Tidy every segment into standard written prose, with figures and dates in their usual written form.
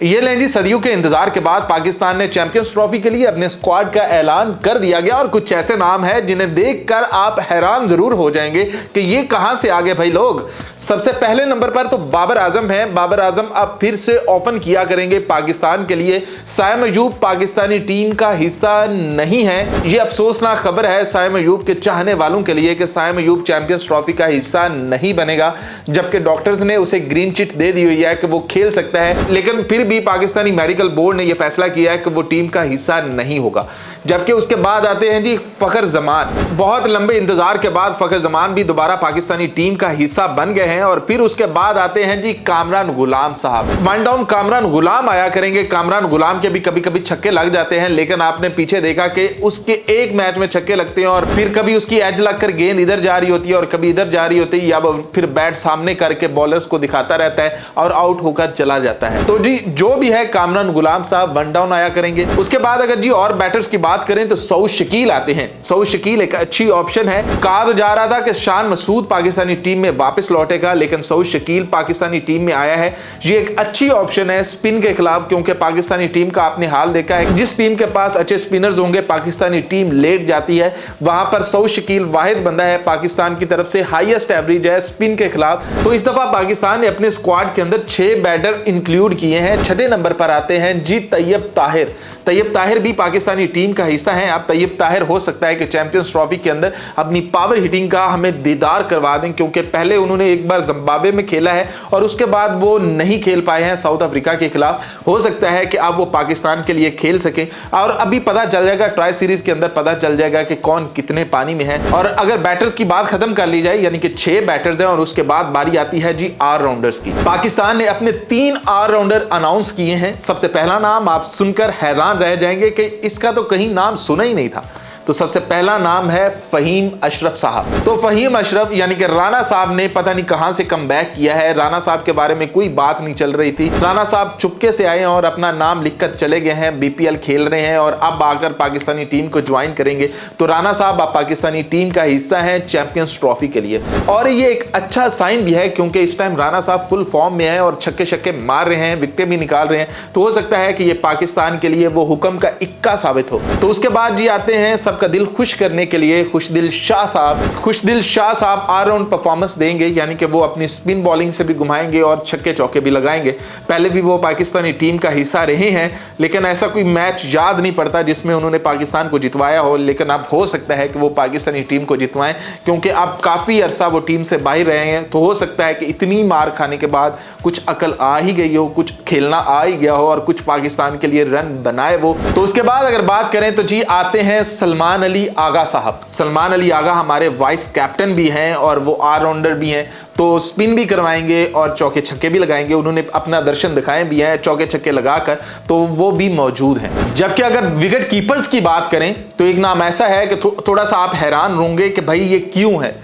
ये लें जी, सदियों के इंतजार के बाद पाकिस्तान ने चैंपियंस ट्रॉफी के लिए अपने स्क्वाड का ऐलान कर दिया गया और कुछ ऐसे नाम हैं जिन्हें देखकर आप हैरान जरूर हो जाएंगे कि ये कहां से आ गए भाई लोग। सबसे पहले नंबर पर तो बाबर आजम है। बाबर आजम अब फिर से ओपन किया करेंगे पाकिस्तान के लिए। साइम अयूब पाकिस्तानी टीम का हिस्सा नहीं है। ये अफसोसनाक खबर है साइम अयूब के चाहने वालों के लिए कि साइम अयूब चैंपियंस ट्रॉफी का हिस्सा नहीं बनेगा, जबकि डॉक्टर्स ने उसे ग्रीन चिट दे दी हुई है कि वो खेल सकता है, लेकिन फिर भी पाकिस्तानी मेडिकल बोर्ड ने यह फैसला किया है कि वो टीम का हिस्सा नहीं होगा। जबकि उसके बाद आते हैं जी फखर जमान। बहुत लंबे इंतजार के बाद फखर जमान भी दोबारा पाकिस्तानी टीम का हिस्सा बन गए हैं। और फिर उसके बाद आते हैं जी कामरान गुलाम साहब। वन डाउन कामरान गुलाम आया करेंगे। कामरान गुलाम के भी कभी कभी छक्के लग जाते हैं, लेकिन आपने पीछे देखा कि उसके एक मैच में छक्के लगते हैं और फिर कभी उसकी एज लगकर गेंद इधर जा रही होती है और कभी इधर जा रही होती है, या फिर बैट सामने करके बॉलर्स को दिखाता रहता है और आउट होकर चला जाता है। तो जी जो भी है कामरान गुलाम साहब वन डाउन आया करेंगे। उसके बाद अगर जी और बैटर्स की बात करें तो सऊद शकील आते हैं। सऊद शकील एक अच्छी ऑप्शन है। कहा तो जा रहा था कि शान मसूद पाकिस्तानी टीम में वापस लौटेगा, लेकिन सऊद शकील पाकिस्तानी टीम में आया है। ये एक अच्छी ऑप्शन है स्पिन के खिलाफ, क्योंकि पाकिस्तानी टीम का आपने हाल देखा है, जिस टीम के पास अच्छे स्पिनर्स होंगे पाकिस्तानी टीम लेट जाती है। वहां पर सऊद शकील वाहिद बंदा है पाकिस्तान की तरफ से हाईएस्ट एवरेज है स्पिन के खिलाफ। तो इस दफा पाकिस्तान ने अपने स्क्वाड के अंदर 6 बैटर इंक्लूड किए हैं। छठे नंबर पर आते हैं जी तैयब ताहिर। तैयब ताहिर भी पाकिस्तानी टीम का हिस्सा है। अब तैयब ताहिर हो सकता है कि चैंपियंस ट्रॉफी के अंदर अपनी पावर हिटिंग का हमें दीदार करवा दें, क्योंकि पहले उन्होंने एक बार जिम्बाब्वे में खेला है और उसके बाद वो नहीं खेल पाए हैं साउथ अफ्रीका के खिलाफ। हो सकता है कि अब वो पाकिस्तान के लिए खेल सकें और अभी पता चल जाएगा, ट्राई सीरीज के अंदर पता चल जाएगा कि कौन कितने पानी में है। और अगर बैटर्स की बात खत्म कर ली जाए, यानी कि 6 बैटर्स हैं और उसके बाद बारी आती है जी ऑलराउंडर्स की। पाकिस्तान ने अपने 3 ऑलराउंडर अनाउंस किए हैं। सबसे पहला नाम आप सुनकर हैरान रह जाएंगे कि इसका तो कहीं नाम सुना ही नहीं था। तो सबसे पहला नाम है फहीम अशरफ साहब। तो फहीम अशरफ यानी कि राणा साहब ने पता नहीं कहां से कमबैक किया है। राणा साहब के बारे में कोई बात नहीं चल रही थी। राणा साहब चुपके से आए और अपना नाम लिखकर चले गए हैं। बीपीएल खेल रहे हैं और अब आकर पाकिस्तानी टीम को ज्वाइन करेंगे। तो राणा साहब अब पाकिस्तानी टीम का हिस्सा है चैंपियंस ट्रॉफी के लिए। और ये एक अच्छा साइन भी है, क्योंकि इस टाइम राणा साहब फुल फॉर्म में है और छक्के छक्के मार रहे हैं, विकेटें भी निकाल रहे हैं। तो हो सकता है कि ये पाकिस्तान के लिए वो हुक्म का इक्का साबित हो। तो उसके बाद जी आते हैं सबका दिल खुश करने के लिए खुशदिल शाह साहब। खुशदिल शाह साहब ऑलराउंड परफॉर्मेंस देंगे, यानी कि वो अपनी स्पिन बॉलिंग से भी घुमाएंगे और छक्के चौके भी लगाएंगे। पहले भी वो पाकिस्तानी टीम का हिस्सा रहे हैं, लेकिन ऐसा कोई मैच याद नहीं पड़ता जिसमें उन्होंने पाकिस्तान को जितवाया हो। लेकिन अब हो सकता है कि वो पाकिस्तानी टीम को जितवाएं, क्योंकि अब काफी अरसा वो टीम से बाहर रहे हैं। तो हो सकता है कि इतनी मार खाने के बाद कुछ अकल आ ही गई हो, कुछ खेलना आ ही गया हो और कुछ पाकिस्तान के लिए रन बनाए वो। तो उसके बाद अगर बात करें तो जी आते हैं सलमान अली आगा साहब। सलमान अली आगा हमारे वाइस कैप्टन भी हैं और वो ऑलराउंडर भी हैं। तो स्पिन भी करवाएंगे और चौके छक्के भी लगाएंगे। उन्होंने अपना दर्शन दिखाए भी हैं चौके छक्के लगाकर, तो वो भी मौजूद हैं। जबकि अगर विकेट कीपर्स की बात करें तो एक नाम ऐसा है कि थोड़ा सा आप हैरान होंगे कि भाई ये क्यों है।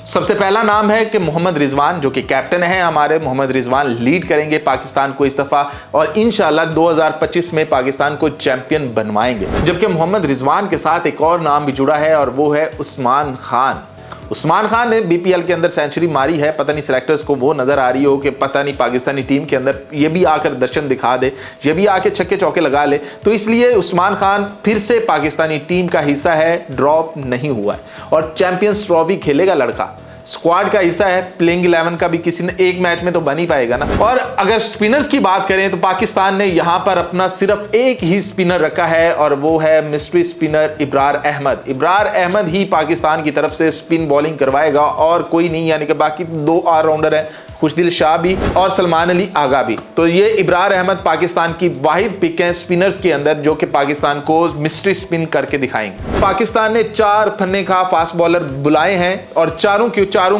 सबसे पहला नाम है कि मोहम्मद रिजवान, जो कि कैप्टन है हमारे। मोहम्मद रिजवान लीड करेंगे पाकिस्तान को इस दफा और इंशाल्लाह 2025 में पाकिस्तान को चैंपियन बनवाएंगे। जबकि मोहम्मद रिजवान के साथ एक और नाम भी जुड़ा है और वो है उस्मान खान। उस्मान खान ने बीपीएल के अंदर सेंचुरी मारी है। पता नहीं सिलेक्टर्स को वो नजर आ रही हो कि पता नहीं पाकिस्तानी टीम के अंदर ये भी आकर दर्शन दिखा दे, ये भी आके छक्के चौके लगा ले। तो इसलिए उस्मान खान फिर से पाकिस्तानी टीम का हिस्सा है, ड्रॉप नहीं हुआ है और चैंपियंस ट्रॉफी खेलेगा लड़का। स्क्वाड का हिस्सा है, प्लेइंग 11 का भी किसी ने एक मैच में तो बन ही पाएगा ना। और अगर स्पिनर्स की बात करें तो पाकिस्तान ने यहां पर अपना सिर्फ एक ही स्पिनर रखा है और वो है मिस्ट्री स्पिनर इब्रार अहमद। इब्रार अहमद ही पाकिस्तान की तरफ से स्पिन बॉलिंग करवाएगा और कोई नहीं, यानी कि बाकी 2 ऑलराउंडर है, खुशदिल शाह भी और सलमान अली आगा भी। तो ये इब्रार अहमद पाकिस्तान की वाहिद पिक है स्पिनर्स के अंदर, जो कि पाकिस्तान को मिस्ट्री स्पिन करके दिखाएंगे। पाकिस्तान ने 4 फन्ने खा फास्ट बॉलर बुलाए हैं और चारों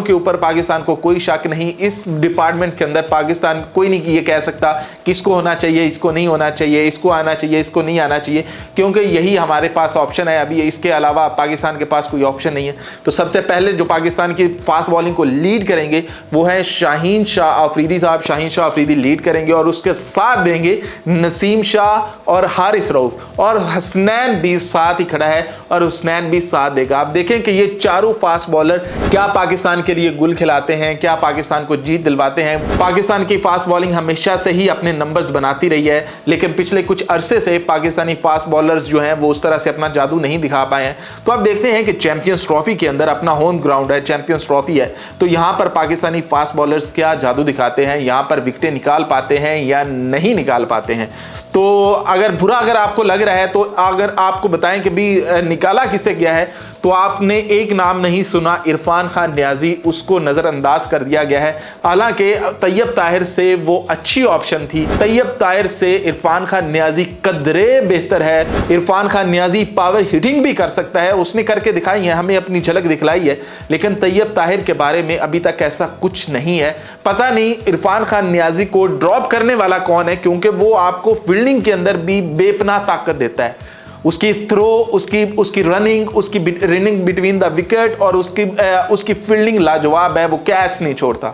के ऊपर पाकिस्तान को कोई शक नहीं। इस डिपार्टमेंट के अंदर पाकिस्तान कोई नहीं ये कह सकता किसको होना चाहिए, इसको नहीं होना चाहिए, इसको आना चाहिए, इसको नहीं आना चाहिए, क्योंकि यही हमारे पास ऑप्शन है अभी। इसके अलावा पाकिस्तान के पास कोई ऑप्शन नहीं है। तो सबसे पहले जो पाकिस्तान की फास्ट बॉलिंग को लीड करेंगे वो है शाहीन शाहीन शाह अफरीदी साहब, शाहीन शाह अफरीदी लीड करेंगे और उसके साथ देंगे नसीम शाह और हारिस रऊफ, और हसनैन भी साथ ही खड़ा है और हुसनैन भी साथ देगा। आप देखें कि ये चारों फास्ट बॉलर क्या पाकिस्तान के लिए गुल खिलाते हैं, क्या पाकिस्तान को जीत दिलवाते हैं। पाकिस्तान की फास्ट बॉलिंग हमेशा से ही अपने नंबर्स बनाती रही है, लेकिन पिछले कुछ अरसे से पाकिस्तानी फास्ट बॉलर्स जो हैं वो उस तरह से अपना जादू नहीं दिखा पाए हैं। तो आप देखते हैं कि चैंपियंस ट्रॉफी के अंदर अपना होम ग्राउंड है, चैंपियंस ट्रॉफी है, तो यहां पर पाकिस्तानी फास्ट बॉलर्स क्या जादू दिखाते हैं, यहां पर विकेटें निकाल पाते हैं या नहीं निकाल पाते हैं। तो अगर आपको लग रहा है तो अगर आपको बताएं कि भी निकाला किससे गया है, तो आपने एक नाम नहीं सुना, इरफान खान नियाजी, उसको नज़रअंदाज कर दिया गया है। हालांकि तैयब ताहिर से वो अच्छी ऑप्शन थी, तैयब ताहिर से इरफान खान नियाजी कदरे बेहतर है। इरफान खान नियाजी पावर हिटिंग भी कर सकता है, उसने करके दिखाई है, हमें अपनी झलक दिखलाई है, लेकिन तैयब ताहिर के बारे में अभी तक ऐसा कुछ नहीं है। पता नहीं इरफान खान नियाजी को ड्रॉप करने वाला कौन है, क्योंकि वो आपको फील्डिंग के अंदर भी बेपनाह ताकत देता है। उसकी थ्रो, उसकी रनिंग, उसकी रनिंग बिटवीन द विकेट और उसकी फील्डिंग लाजवाब है, वो कैच नहीं छोड़ता।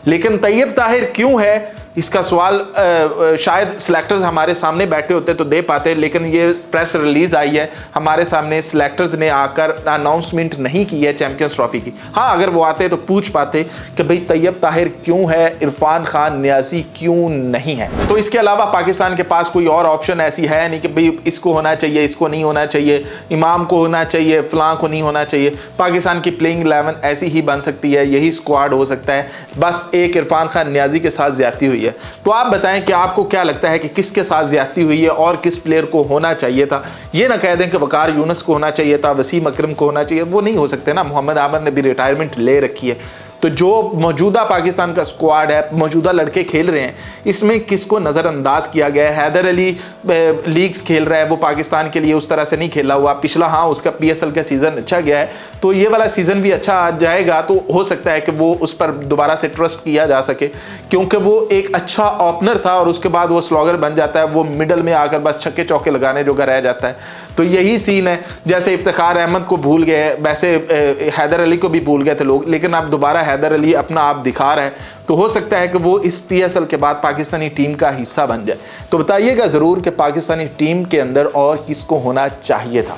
लेकिन तैयब ताहिर क्यों है, इसका सवाल शायद सिलेक्टर्स हमारे सामने बैठे होते तो दे पाते, लेकिन ये प्रेस रिलीज आई है हमारे सामने, सिलेक्टर्स ने आकर अनाउंसमेंट नहीं की है चैंपियंस ट्रॉफी की। हाँ, अगर वो आते तो पूछ पाते कि भाई तैयब ताहिर क्यों है, इरफान खान नियाजी क्यों नहीं है। तो इसके अलावा पाकिस्तान के पास कोई और ऑप्शन ऐसी है नहीं कि भाई इसको होना चाहिए, इसको नहीं होना चाहिए, इमाम को होना चाहिए, फलां को नहीं होना चाहिए। पाकिस्तान की प्लेइंग 11 ऐसी ही बन सकती है, यही स्क्वाड हो सकता है, बस एक इरफान खान नियाजी के साथ ज्यादती हुई है। तो आप बताएं कि आपको क्या लगता है कि किसके साथ ज्यादती हुई है और किस प्लेयर को होना चाहिए था। ये ना कह दें कि वकार यूनुस को होना चाहिए था, वसीम अकरम को होना चाहिए, वो नहीं हो सकते ना। मोहम्मद आमर ने भी रिटायरमेंट ले रखी है। तो जो मौजूदा पाकिस्तान का स्क्वाड है, मौजूदा लड़के खेल रहे हैं, इसमें किसको नज़रअंदाज किया गया है। हैदर अली लीग्स खेल रहा है, वो पाकिस्तान के लिए उस तरह से नहीं खेला हुआ। पिछला हाँ उसका PSL का सीज़न अच्छा गया है, तो ये वाला सीज़न भी अच्छा आ जाएगा, तो हो सकता है कि वो उस पर दोबारा से ट्रस्ट किया जा सके, क्योंकि वो एक अच्छा ओपनर था और उसके बाद वो स्लॉगर बन जाता है, वो मिडल में आकर बस छक्के चौके लगाने जोगा रह जाता है। तो यही सीन है, जैसे इफ्तिखार अहमद को भूल गए, वैसे हैदर अली को भी भूल गए थे लोग, लेकिन अब दोबारा हैदर अली अपना आप दिखा रहा है, तो हो सकता है कि वो इस PSL के बाद पाकिस्तानी टीम का हिस्सा बन जाए। तो बताइएगा ज़रूर कि पाकिस्तानी टीम के अंदर और किसको होना चाहिए था।